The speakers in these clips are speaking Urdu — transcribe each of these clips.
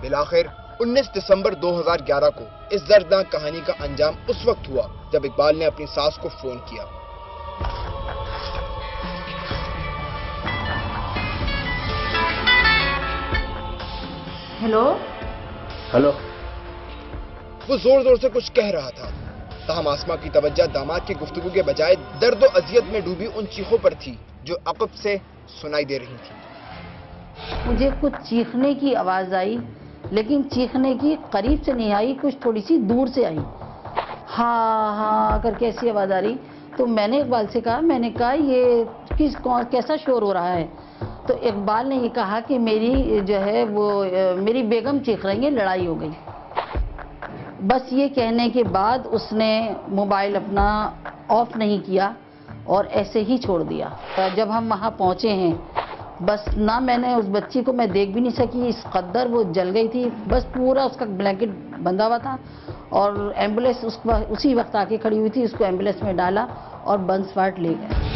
بالآخر 19 دسمبر 2011 کو اس دردناک کہانی کا انجام اس وقت ہوا جب اقبال نے اپنی ساس کو فون کیا۔ ہیلو ہلو، وہ زور زور سے کچھ کہہ رہا تھا، تاہم آسما کی توجہ داماد کی گفتگو کے بجائے درد و اذیت میں ڈوبی ان چیخوں پر تھی جو عقب سے سنائی دے رہی تھی۔ مجھے کچھ چیخنے کی آواز آئی، لیکن چیخنے کی قریب سے نہیں آئی، کچھ تھوڑی سی دور سے آئی۔ ہاں ہاں کر کے ایسی آواز آ رہی، تو میں نے اقبال سے کہا، میں نے کہا یہ کیسا شور ہو رہا ہے؟ تو اقبال نے یہ کہا کہ میری جو ہے وہ میری بیگم چیخ رہی ہے، لڑائی ہو گئی۔ بس یہ کہنے کے بعد اس نے موبائل اپنا آف نہیں کیا اور ایسے ہی چھوڑ دیا۔ جب ہم وہاں پہنچے ہیں، بس نہ میں نے اس بچی کو میں دیکھ بھی نہیں سکی، اس قدر وہ جل گئی تھی، بس پورا اس کا بلینکٹ بندھا ہوا تھا، اور ایمبولینس اسی وقت آ کے کھڑی ہوئی تھی، اس کو ایمبولینس میں ڈالا اور بنسواٹ لے گئے۔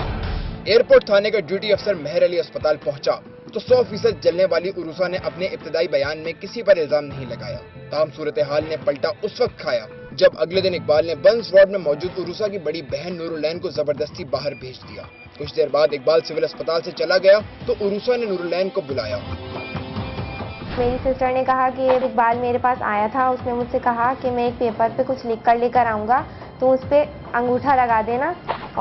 ایئرپورٹ تھانے کا ڈیوٹی افسر مہر علی اسپتال پہنچا تو 100% جلنے والی عروسہ نے اپنے ابتدائی بیان میں کسی پر الزام نہیں لگایا۔ تاہم صورتحال نے پلٹا اس وقت کھایا جب اگلے دن اقبال نے بنس وارڈ میں موجود عروسہ کی بڑی بہن نور العین کو زبردستی باہر بھیج دیا۔ کچھ دیر بعد اقبال سول اسپتال سے چلا گیا تو عروسہ نے نور العین کو بلایا۔ میری سسٹر نے کہا کہ اقبال میرے پاس آیا تھا، اس نے مجھ سے کہا کہ میں ایک پیپر پہ کچھ لکھ کر لے کر آؤں گا، تو اس پہ انگوٹھا لگا دینا،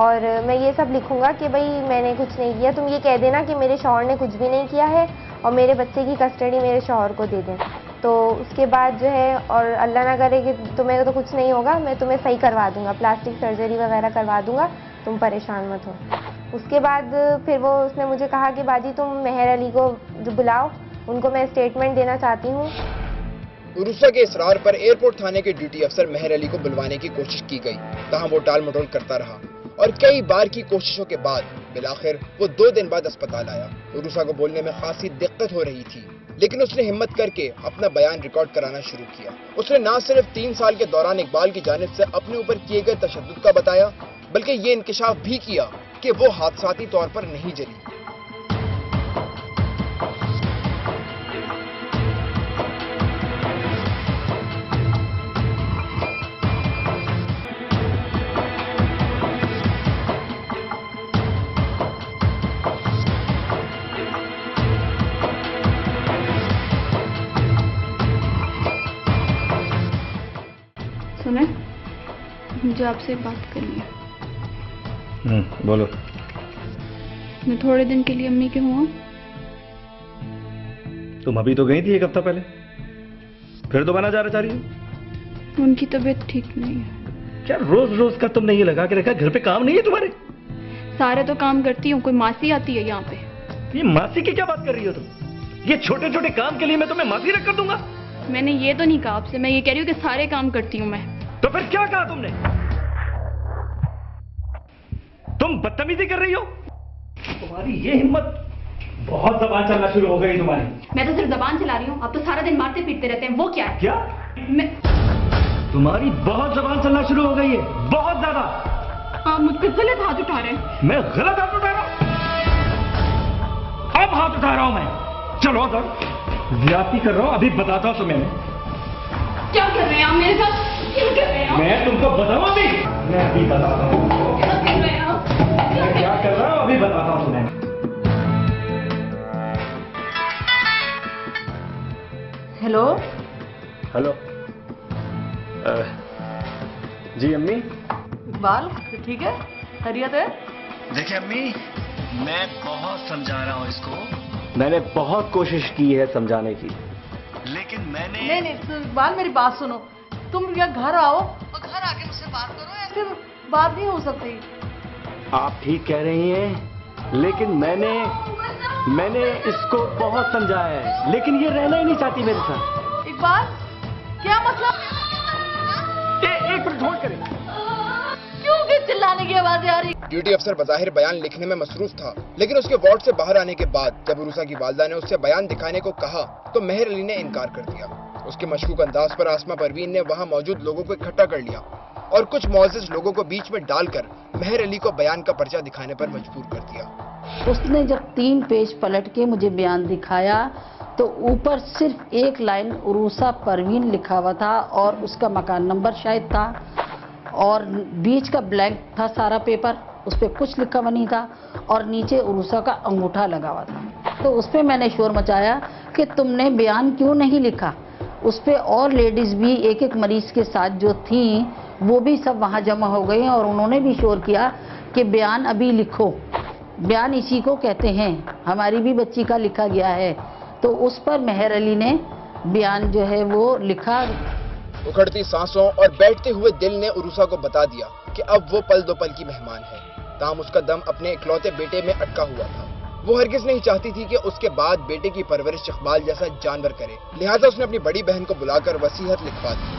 اور میں یہ سب لکھوں گا کہ بھئی میں نے کچھ نہیں کیا، تم یہ کہہ دینا کہ میرے شوہر نے کچھ بھی نہیں کیا ہے اور میرے بچے کی کسٹڈی میرے شوہر کو دے دیں۔ تو اس کے بعد جو ہے، اور اللہ نہ کرے کہ تمہیں تو کچھ نہیں ہوگا، میں تمہیں صحیح کروا دوں گا، پلاسٹک سرجری وغیرہ کروا دوں گا، تم پریشان مت ہو۔ اس کے بعد پھر اس نے مجھے کہا کہ باجی تم مہر علی کو بلاؤ، ان کو میں اسٹیٹمنٹ دینا چاہتی ہوں۔ عروسہ کے اصرار پر ایئرپورٹ تھانے کے ڈیوٹی افسر مہر علی کو بلوانے کی کوشش کی گئی، تاہم وہ ٹال مٹول کرتا رہا، اور کئی بار کی کوششوں کے بعد بالآخر وہ 2 دن بعد اسپتال آیا۔ عروسہ کو بولنے میں خاصی دقت ہو رہی تھی، لیکن اس نے ہمت کر کے اپنا بیان ریکارڈ کرانا شروع کیا۔ اس نے نہ صرف 3 سال کے دوران اقبال کی جانب سے اپنے اوپر کیے گئے تشدد کا بتایا، بلکہ یہ انکشاف بھی کیا کہ وہ حادثاتی طور پر نہیں جلی۔ سنیں، مجھے آپ سے بات کرنی ہے۔ بولو۔ میں تھوڑے دن کے لیے امی کے ہوں۔ تم ابھی تو گئی تھی 1 ہفتہ پہلے، پھر دوبارہ جانا چاہ رہی ہو؟ ان کی طبیعت ٹھیک نہیں ہے۔ کیا روز روز کا تم نے یہ لگا کے رکھا گھر پہ کام نہیں ہے تمہارے؟ سارے تو کام کرتی ہوں، کوئی ماسی آتی ہے یہاں پہ۔ یہ ماسی کی کیا بات کر رہی ہو تم؟ یہ چھوٹے چھوٹے کام کے لیے میں تمہیں ماسی رکھ کر دوں گا؟ میں نے یہ تو نہیں کہا آپ سے، میں یہ کہہ رہی ہوں کہ سارے کام کرتی ہوں میں۔ تو پھر کیا کہا تم نے؟ تم بدتمیزی کر رہی ہو؟ تمہاری یہ ہمت، بہت زبان چلنا شروع ہو گئی تمہاری۔ میں تو صرف زبان چلا رہی ہوں، آپ تو سارا دن مارتے پیٹتے رہتے ہیں، وہ کیا ہے؟ کیا؟ تمہاری بہت زبان چلنا شروع ہو گئی ہے، بہت زیادہ۔ آپ مجھ پہ غلط ہاتھ اٹھا رہے ہیں۔ میں غلط ہاتھ اٹھا رہا ہوں؟ اب ہاتھ اٹھا رہا ہوں میں؟ چلو ادھر، زیادتی کر رہا ہوں، ابھی بتاتا ہوں تمہیں۔ کیا کر رہے ہیں آپ میرے ساتھ؟ کیا کر رہے ہیں آپ؟ میں تم کو بتاؤں ابھی؟ میں ابھی بتاتا ہوں کیا کر رہے ہیں آپ؟ میں کیا کر رہا ہوں، ابھی بتاتا ہوں تمہیں۔ ہیلو ہلو، جی امی۔ اقبال ٹھیک ہے؟ خیریت ہے؟ دیکھیں امی، میں بہت سمجھا رہا ہوں اس کو، میں نے بہت کوشش کی ہے سمجھانے کی، لیکن میں نے نہیں اقبال میری بات سنو، تم یا گھر آؤ اور گھر آ کے مجھ سے بات کرو، ایسے بات نہیں ہو سکتی۔ آپ ٹھیک کہہ رہی ہیں، لیکن میں نے اس کو بہت سمجھایا ہے، لیکن یہ رہنا ہی نہیں چاہتی میرے ساتھ۔ اقبال کیا مطلب؟ ایک منٹ ہولڈ کریں۔ کیوں کہ چلانے کی آوازیں آ رہی؟ ڈیوٹی افسر بظاہر بیان لکھنے میں مصروف تھا، لیکن اس کے وارڈ سے باہر آنے کے بعد جب عروسہ کی والدہ نے اس سے بیان دکھانے کو کہا تو مہر علی نے انکار کر دیا۔ اس کے مشکوک انداز پر آسما پروین نے وہاں موجود لوگوں کو اکٹھا کر لیا اور کچھ معزز لوگوں کو بیچ میں ڈال کر مہر علی کو بیان کا پرچہ دکھانے پر مجبور کر دیا۔ اس نے جب 3 پیج پلٹ کے مجھے بیان دکھایا تو اوپر صرف ایک لائن عروسہ پروین لکھا ہوا تھا اور اس کا مکان نمبر شاید تھا اور بیچ کا بلینک تھا سارا پیپر، اس پہ کچھ لکھا ہوا نہیں تھا اور نیچے عروسہ کا انگوٹھا لگا ہوا تھا۔ تو اس پہ میں نے شور مچایا کہ تم نے بیان کیوں نہیں لکھا؟ اس پہ اور لیڈیز بھی ایک مریض کے ساتھ جو تھیں وہ بھی سب وہاں جمع ہو گئی اور انہوں نے بھی شور کیا کہ بیان ابھی لکھو، بیان اسی کو کہتے ہیں، ہماری بھی بچی کا لکھا گیا ہے۔ تو اس پر مہر علی نے بیان جو ہے وہ لکھا۔ اکھڑتی سانسوں اور بیٹھتے ہوئے دل نے عروسہ کو بتا دیا کہ اب وہ پل دو پل کی مہمان ہے، تاہم اس کا دم اپنے اکلوتے بیٹے میں اٹکا ہوا تھا۔ وہ ہرگز نہیں چاہتی تھی کہ اس کے بعد بیٹے کی پرورش اقبال جیسا جانور کرے، لہٰذا اس نے اپنی بڑی بہن کو بلا کر وصیت لکھوا دی۔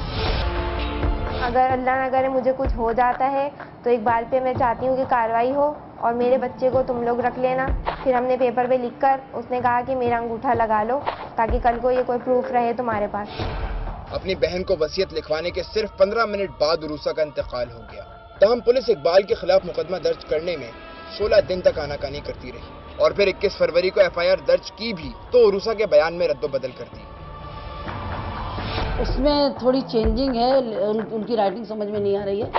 اگر اللہ نہ کرے مجھے کچھ ہو جاتا ہے تو اقبال پہ میں چاہتی ہوں کہ کارروائی ہو اور میرے بچے کو تم لوگ رکھ لینا۔ پھر ہم نے پیپر پہ لکھ کر اس نے کہا کہ میرا انگوٹھا لگا لو تاکہ کل کو یہ کوئی پروف رہے تمہارے پاس۔ اپنی بہن کو وصیت لکھوانے کے صرف 15 منٹ بعد عروسہ کا انتقال ہو گیا، تاہم پولیس اقبال کے خلاف مقدمہ درج کرنے میں 16 دن تک آناکانی کرتی رہی اور پھر 21 فروری کو FIR درج کی بھی تو عروسہ کے بیان میں رد و بدل کر دی۔ اس میں تھوڑی چینجنگ ہے، ان کی رائٹنگ سمجھ میں نہیں آ رہی ہے،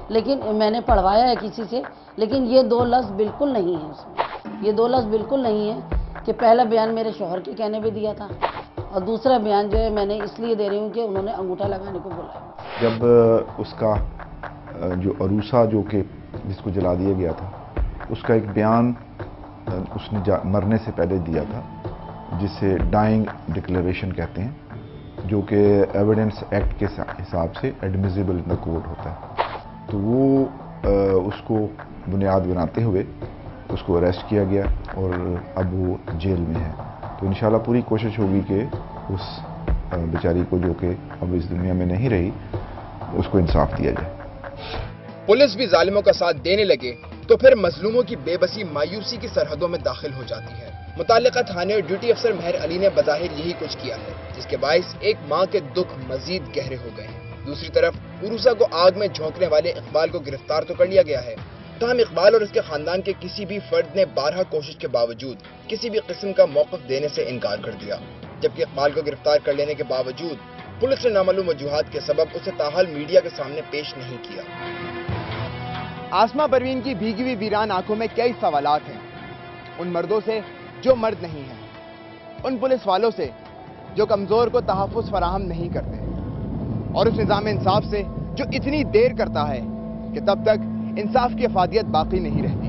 لیکن میں نے پڑھوایا ہے کسی سے، لیکن یہ 2 لفظ بالکل نہیں ہیں اس میں، یہ 2 لفظ بالکل نہیں ہیں کہ پہلا بیان میرے شوہر کے کہنے پہ دیا تھا اور دوسرا بیان جو ہے میں نے اس لیے دے رہی ہوں کہ انہوں نے انگوٹھا لگانے کو بولا۔ جب اس کا جو عروسہ جو کہ جس کو جلا دیا گیا تھا اس کا ایک بیان اس نے مرنے سے پہلے دیا تھا جسے ڈائنگ ڈکلیریشن کہتے ہیں، جو کہ ایویڈنس ایکٹ کے حساب سے ایڈمیزیبل ان دا کورٹ ہوتا ہے، تو وہ اس کو بنیاد بناتے ہوئے اس کو اریسٹ کیا گیا اور اب وہ جیل میں ہے۔ تو انشاءاللہ پوری کوشش ہوگی کہ اس بیچاری کو جو کہ اب اس دنیا میں نہیں رہی اس کو انصاف دیا جائے۔ پولیس بھی ظالموں کا ساتھ دینے لگے تو پھر مظلوموں کی بے بسی مایوسی کی سرحدوں میں داخل ہو جاتی ہے۔ متعلقہ تھانے ڈیوٹی افسر مہر علی نے بظاہر یہی کچھ کیا ہے، جس کے باعث ایک ماں کے دکھ مزید گہرے ہو گئے ہیں۔ دوسری طرف عروسہ کو آگ میں جھونکنے والے اقبال کو گرفتار تو کر لیا گیا ہے، تاہم اقبال اور اس کے خاندان کے کسی بھی فرد نے بارہا کوشش کے باوجود کسی بھی قسم کا موقف دینے سے انکار کر دیا، جبکہ اقبال کو گرفتار کر لینے کے باوجود پولیس نے نامعلوم وجوہات کے سبب اسے تاحال میڈیا کے سامنے پیش نہیں کیا۔ آسمہ پروین کی بھیگی ہوئی ویران آنکھوں میں کئی سوالات ہیں، ان مردوں سے جو مرد نہیں ہیں، ان پولیس والوں سے جو کمزور کو تحفظ فراہم نہیں کرتے، اور اس نظام انصاف سے جو اتنی دیر کرتا ہے کہ تب تک انصاف کی افادیت باقی نہیں رہتی۔